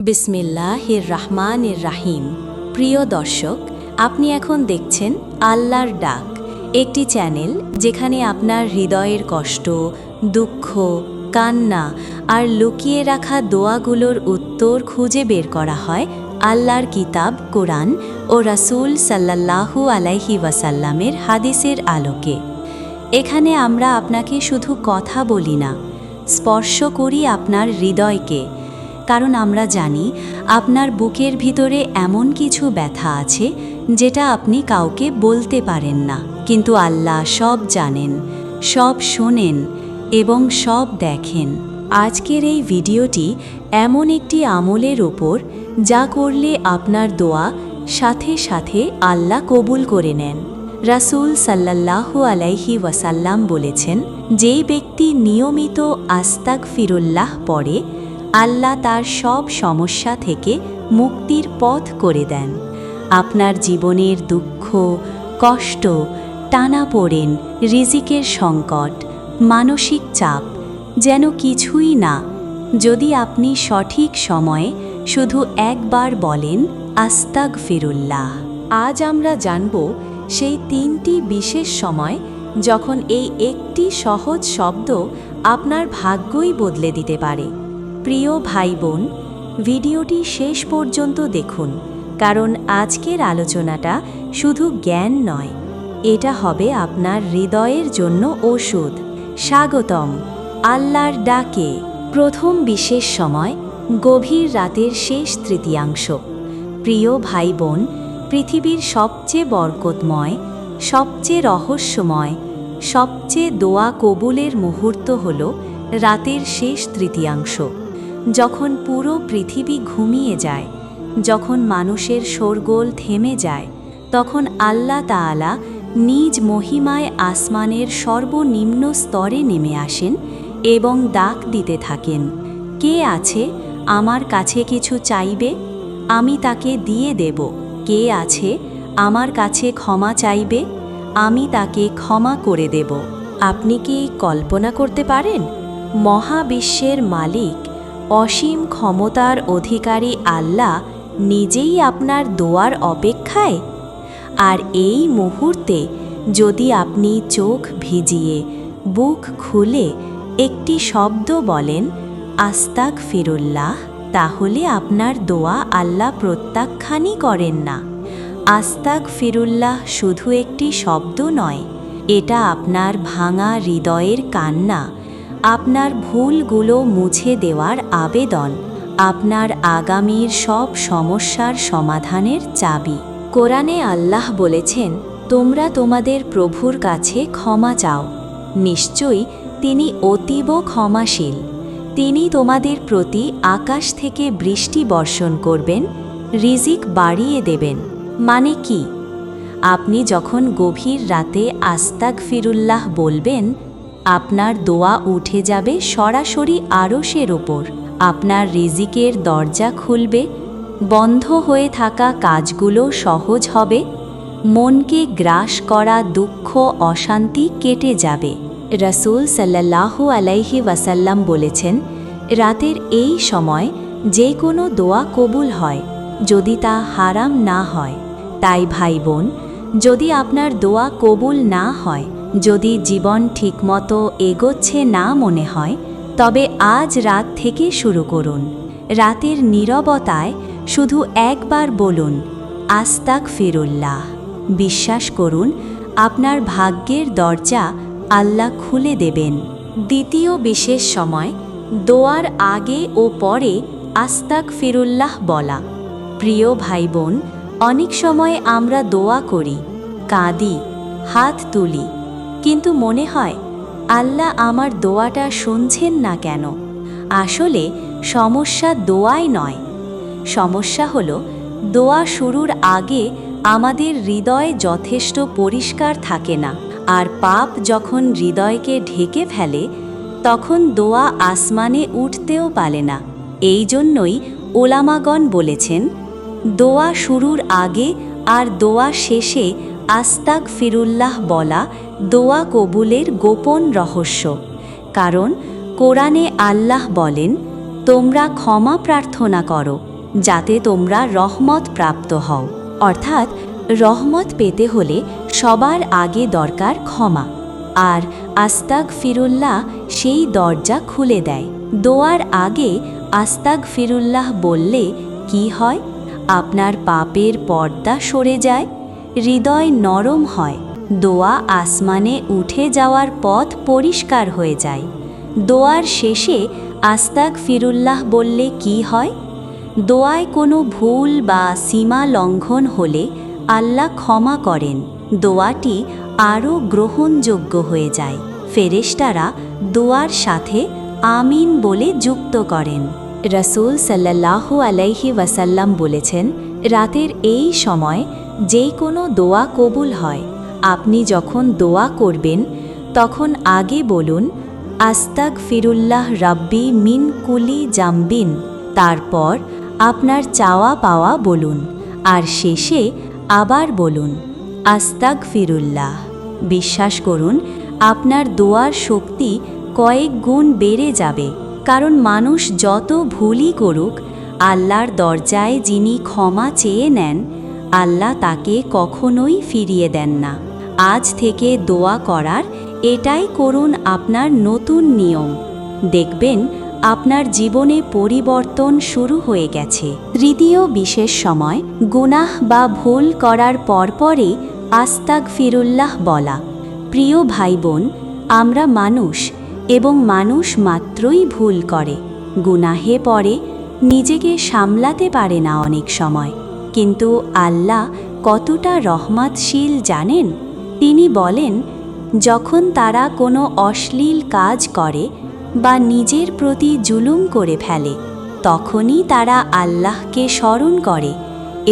বিসমিল্লাহির রহমানির রাহিম। প্রিয় দর্শক, আপনি এখন দেখছেন আল্লাহর ডাক, একটি চ্যানেল যেখানে আপনার হৃদয়ের কষ্ট, দুঃখ, কান্না আর লুকিয়ে রাখা দোয়াগুলোর উত্তর খুঁজে বের করা হয় আল্লাহর কিতাব কোরআন ও রাসূল সাল্লাল্লাহু আলাইহি ওয়াসাল্লামের হাদিসের আলোকে। এখানে আমরা আপনাকে শুধু কথা বলি না, স্পর্শ করি আপনার হৃদয়কে, কারণ আমরা জানি আপনার বুকের ভিতরে এমন কিছু ব্যথা আছে যেটা আপনি কাউকে বলতে পারেন না, কিন্তু আল্লাহ সব জানেন, সব শোনেন এবং সব দেখেন। আজকের এই ভিডিওটি এমন একটি আমলের ওপর যা করলে আপনার দোয়া সাথে সাথে আল্লাহ কবুল করে নেন। রাসূল সাল্লাল্লাহু আলাইহি ওয়াসাল্লাম বলেছেন, যেই ব্যক্তি নিয়মিত আস্তাগফিরুল্লাহ পড়ে, আল্লাহ তার সব সমস্যা থেকে মুক্তির পথ করে দেন। আপনার জীবনের দুঃখ, কষ্ট, টানাপোড়েন, রিজিকের সংকট, মানসিক চাপ যেন কিছুই না, যদি আপনি সঠিক সময়ে শুধু একবার বলেন আস্তাগফিরুল্লাহ। আজ আমরা জানব সেই 3টি বিশেষ সময় যখন এই একটি সহজ শব্দ আপনার ভাগ্যই বদলে দিতে পারে। প্রিয় ভাই বোন, ভিডিওটি শেষ পর্যন্ত দেখুন, কারণ আজকের আলোচনাটা শুধু জ্ঞান নয়, এটা হবে আপনার হৃদয়ের জন্য ওষুধ। স্বাগতম আল্লাহর ডাকে। প্রথম বিশেষ সময় গভীর রাতের শেষ তৃতীয়াংশ। প্রিয় ভাই বোন, পৃথিবীর সবচেয়ে বরকতময়, সবচেয়ে রহস্যময়, সবচেয়ে দোয়া কবুলের মুহূর্ত হল রাতের শেষ তৃতীয়াংশ। যখন পুরো পৃথিবী ঘুমিয়ে যায়, যখন মানুষের শোরগোল থেমে যায়, তখন আল্লাহ তাআলা নিজ মহিমায় আসমানের সর্বনিম্ন স্তরে নেমে আসেন এবং ডাক দিতে থাকেন, কে আছে আমার কাছে কিছু চাইবে, আমি তাকে দিয়ে দেব। কে আছে আমার কাছে ক্ষমা চাইবে, আমি তাকে ক্ষমা করে দেব। আপনি কি কল্পনা করতে পারেন, মহাবিশ্বের মালিক, অসীম ক্ষমতার অধিকারী আল্লাহ নিজেই আপনার দোয়ার অপেক্ষায়? আর এই মুহূর্তে যদি আপনি চোখ ভিজিয়ে, বুক খুলে একটি শব্দ বলেন আস্তাগফিরুল্লাহ, তাহলে আপনার দোয়া আল্লাহ প্রত্যাখ্যানই করেন না। আস্তাগফিরুল্লাহ শুধু একটি শব্দ নয়, এটা আপনার ভাঙা হৃদয়ের কান্না, আপনার ভুলগুলো মুছে দেওয়ার আবেদন, আপনার আগামীর সব সমস্যার সমাধানের চাবি। কোরআনে আল্লাহ বলেছেন, তোমরা তোমাদের প্রভুর কাছে ক্ষমা চাও, নিশ্চয়ই তিনি অতীব ক্ষমাশীল। তিনি তোমাদের প্রতি আকাশ থেকে বৃষ্টি বর্ষণ করবেন, রিজিক বাড়িয়ে দেবেন। মানে কি? আপনি যখন গভীর রাতে আস্তাগফিরুল্লাহ বলবেন, আপনার দোয়া উঠে যাবে সরাসরি আরশের ওপর, আপনার রিজিকের দরজা খুলবে, বন্ধ হয়ে থাকা কাজগুলো সহজ হবে, মনকে গ্রাস করা দুঃখ, অশান্তি কেটে যাবে। রাসূল সাল্লাল্লাহু আলাইহি ওয়াসাল্লাম বলেছেন, রাতের এই সময় যে কোনো দোয়া কবুল হয়, যদি তা হারাম না হয়। তাই ভাই বোন, যদি আপনার দোয়া কবুল না হয়, যদি জীবন ঠিকমতো এগোচ্ছে না মনে হয়, তবে আজ রাত থেকে শুরু করুন। রাতের নীরবতায় শুধু একবার বলুন আস্তাগফিরুল্লাহ। বিশ্বাস করুন, আপনার ভাগ্যের দরজা আল্লাহ খুলে দেবেন। দ্বিতীয় বিশেষ সময় দোয়ার আগে ও পরে আস্তাগফিরুল্লাহ বলা। প্রিয় ভাই বোন, অনেক সময় আমরা দোয়া করি, কাঁদি, হাত তুলি, কিন্তু মনে হয় আল্লাহ আমার দোয়াটা শুনছেন না কেন? আসলে সমস্যা দোয়াই নয়, সমস্যা হলো দোয়া শুরুর আগে আমাদের হৃদয় যথেষ্ট পরিষ্কার থাকে না, আর পাপ যখন হৃদয়কে ঢেকে ফেলে, তখন দোয়া আসমানে উঠতেও পারে না। এই জন্যই ওলামাগণ বলেছেন, দোয়া শুরুর আগে আর দোয়া শেষে আস্তাগফিরুল্লাহ বলা দোয়া কবুলের গোপন রহস্য। কারণ কোরআনে আল্লাহ বলেন, তোমরা ক্ষমা প্রার্থনা করো যাতে তোমরা রহমত প্রাপ্ত হও। অর্থাৎ রহমত পেতে হলে সবার আগে দরকার ক্ষমা, আর আস্তাগফিরুল্লাহ সেই দরজা খুলে দেয়। দোয়ার আগে আস্তাগফিরুল্লাহ বললে কি হয়? আপনার পাপের পর্দা সরে যায়, হৃদয় নরম হয়, দোয়া আসমানে উঠে যাওয়ার পথ পরিষ্কার হয়ে যায়। দোয়ার শেষে আস্তাগফিরুল্লাহ বললে কি হয়? দোয়ায় কোনো ভুল বা সীমা লঙ্ঘন হলে আল্লাহ ক্ষমা করেন, দোয়াটি আরও গ্রহণযোগ্য হয়ে যায়। ফেরেশতারা দোয়ার সাথে আমিন বলে যুক্ত করেন। রাসূল সাল্লাল্লাহু আলাইহি ওয়াসাল্লাম বলেছেন, রাতের এই সময় যেই কোনো দোয়া কবুল হয়। আপনি যখন দোয়া করবেন তখন আগে বলুন আস্তাগফিরুল্লাহ রাব্বি মিন কুলি জামবিন, তারপর আপনার চাওয়া পাওয়া বলুন, আর শেষে আবার বলুন আস্তাগফিরুল্লাহ। বিশ্বাস করুন, আপনার দোয়ার শক্তি কয়েক গুণ বেড়ে যাবে। কারণ মানুষ যত ভুলই করুক, আল্লাহর দরজায় যিনি ক্ষমা চেয়ে নেন, আল্লাহ তাকে কখনোই ফিরিয়ে দেন না। আজ থেকে দোয়া করার এটাই করুন আপনার নতুন নিয়ম। দেখবেন আপনার জীবনে পরিবর্তন শুরু হয়ে গেছে। তৃতীয় বিশেষ সময় গুনাহ বা ভুল করার পরপরই আস্তাগফিরুল্লাহ বলা। প্রিয় ভাই বোন, আমরা মানুষ এবং মানুষ মাত্রই ভুল করে, গুনাহে পড়ে, নিজেকে সামলাতে পারে না অনেক সময়। কিন্তু আল্লাহ কতটা রহমতশীল জানেন? তিনি বলেন, যখন তারা কোনো অশ্লীল কাজ করে বা নিজের প্রতি জুলুম করে ফেলে, তখনই তারা আল্লাহকে স্মরণ করে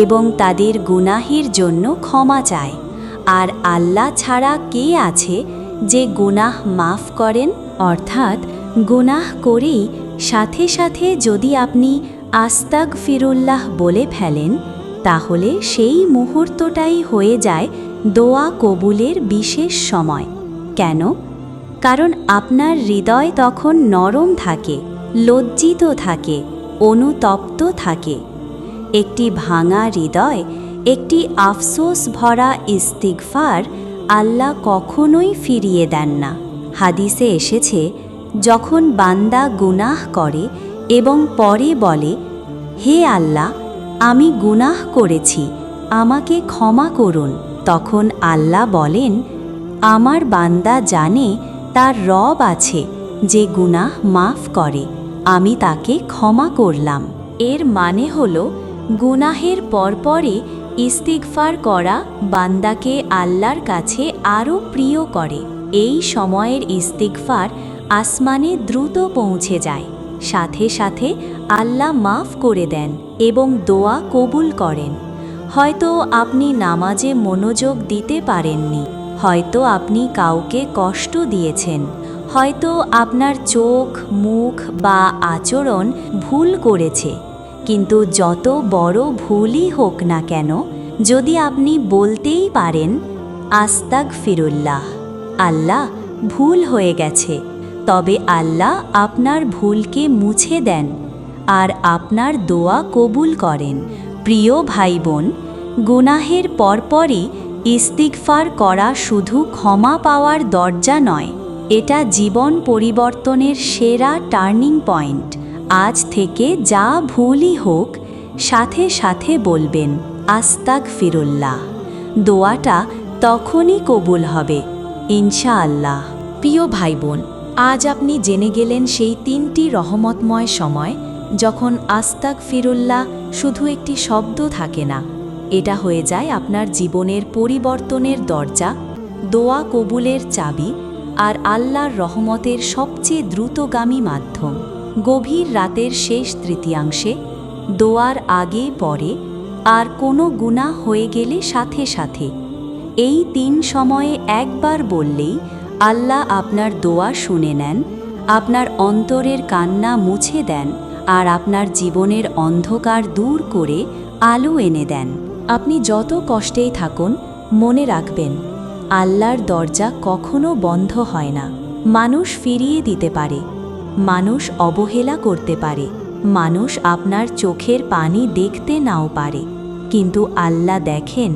এবং তাদের গুনাহের জন্য ক্ষমা চায়। আর আল্লাহ ছাড়া কে আছে যে গুনাহ মাফ করেন? অর্থাৎ গুনাহ করেই সাথে সাথে যদি আপনি আস্তাগফিরুল্লাহ বলে ফেলেন, তাহলে সেই মুহূর্তটাই হয়ে যায় দোয়া কবুলের বিশেষ সময়। কেন? কারণ আপনার হৃদয় তখন নরম থাকে, লজ্জিত থাকে, অনুতপ্ত থাকে। একটি ভাঙা হৃদয়, একটি আফসোস ভরা ইস্তিগফার আল্লাহ কখনোই ফিরিয়ে দেন না। হাদিসে এসেছে, যখন বান্দা গুনাহ করে এবং পরে বলে, হে আল্লাহ, আমি গুনাহ করেছি, আমাকে ক্ষমা করুন, তখন আল্লাহ বলেন, আমার বান্দা জানে তার রব আছে যে গুনাহ মাফ করে, আমি তাকে ক্ষমা করলাম। এর মানে হলো গুনাহের পরপরই ইস্তিগফার করা বান্দাকে আল্লাহর কাছে আরও প্রিয় করে। এই সময়ের ইস্তিগফার আসমানে দ্রুত পৌঁছে যায়, সাথে সাথে আল্লাহ মাফ করে দেন এবং দোয়া কবুল করেন। হয়তো আপনি নামাজে মনোযোগ দিতে পারেননি, হয়তো আপনি কাউকে কষ্ট দিয়েছেন, হয়তো আপনার চোখ, মুখ বা আচরণ ভুল করেছে। কিন্তু যত বড় ভুলই হোক না কেন, যদি আপনি বলতেই পারেন আস্তাগফিরুল্লাহ, আল্লাহ ভুল হয়ে গেছে, তবে আল্লাহ আপনার ভুলকে মুছে দেন আর আপনার দোয়া কবুল করেন। প্রিয় ভাই বোন, গুনাহের পরপরই ইস্তিগফার করা শুধু ক্ষমা পাওয়ার দরজা নয়, এটা জীবন পরিবর্তনের সেরা টার্নিং পয়েন্ট। আজ থেকে যা ভুলই হোক, সাথে সাথে বলবেন আস্তাগফিরুল্লাহ। দোয়াটা তখনই কবুল হবে ইনশাআল্লাহ। প্রিয় ভাই বোন, আজ আপনি জেনে গেলেন সেই 3টি রহমতময় সময় যখন আস্তাগফিরুল্লাহ শুধু একটি শব্দ থাকে না, এটা হয়ে যায় আপনার জীবনের পরিবর্তনের দরজা, দোয়া কবুলের চাবি আর আল্লাহর রহমতের সবচেয়ে দ্রুতগামী মাধ্যম। গভীর রাতের শেষ তৃতীয়াংশে, দোয়ার আগে পরে, আর কোনো গুনাহ হয়ে গেলে সাথে সাথে, এই 3 সময়ে একবার বললেই আল্লাহ আপনার দোয়া শুনে নেন, আপনার অন্তরের কান্না মুছে দেন আর আপনার জীবনের অন্ধকার দূর করে আলো এনে দেন। আপনি যত কষ্টেই থাকুন, মনে রাখবেন আল্লাহর দরজা কখনো বন্ধ হয় না। মানুষ ফিরিয়ে দিতে পারে, মানুষ অবহেলা করতে পারে, মানুষ আপনার চোখের পানি দেখতে নাও পারে, কিন্তু আল্লাহ দেখেন,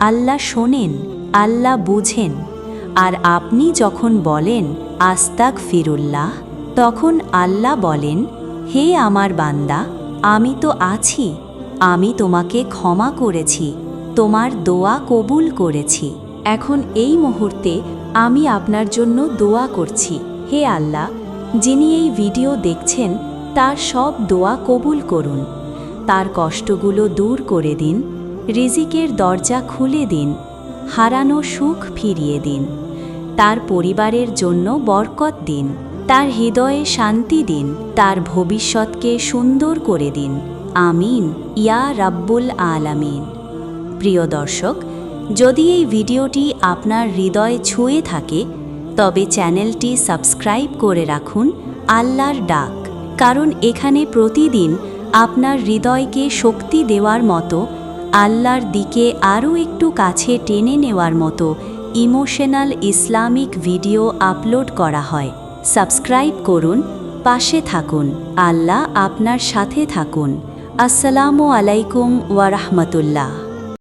আল্লাহ শোনেন, আল্লাহ বুঝেন। আর আপনি যখন বলেন আস্তাক ফিরুল্লাহ, তখন আল্লাহ বলেন, হে আমার বান্দা, আমি তো আছি, আমি তোমাকে ক্ষমা করেছি, তোমার দোয়া কবুল করেছি। এখন এই মুহূর্তে আমি আপনার জন্য দোয়া করছি। হে আল্লাহ, যিনি এই ভিডিও দেখছেন তার সব দোয়া কবুল করুন, তার কষ্টগুলো দূর করে দিন, রিজিকের দরজা খুলে দিন, হারানো সুখ ফিরিয়ে দিন, তার পরিবারের জন্য বরকত দিন, তার হৃদয়ে শান্তি দিন, তার ভবিষ্যৎকে সুন্দর করে দিন। আমিন ইয়া রাব্বুল আলামিন। প্রিয় দর্শক, যদি এই ভিডিওটি আপনার হৃদয়ে ছুঁয়ে থাকে, তবে চ্যানেলটি সাবস্ক্রাইব করে রাখুন আল্লাহর ডাক, কারণ এখানে প্রতিদিন আপনার হৃদয়কে শক্তি দেওয়ার মতো, আল্লাহর দিকে আরও একটু কাছে টেনে নেওয়ার মতো ইমোশনাল ইসলামিক ভিডিও আপলোড করা হয়। সাবস্ক্রাইব করুন, পাশে থাকুন, আল্লাহ আপনার সাথে থাকুন। আসসালামু আলাইকুম ওয়া রাহমাতুল্লাহ।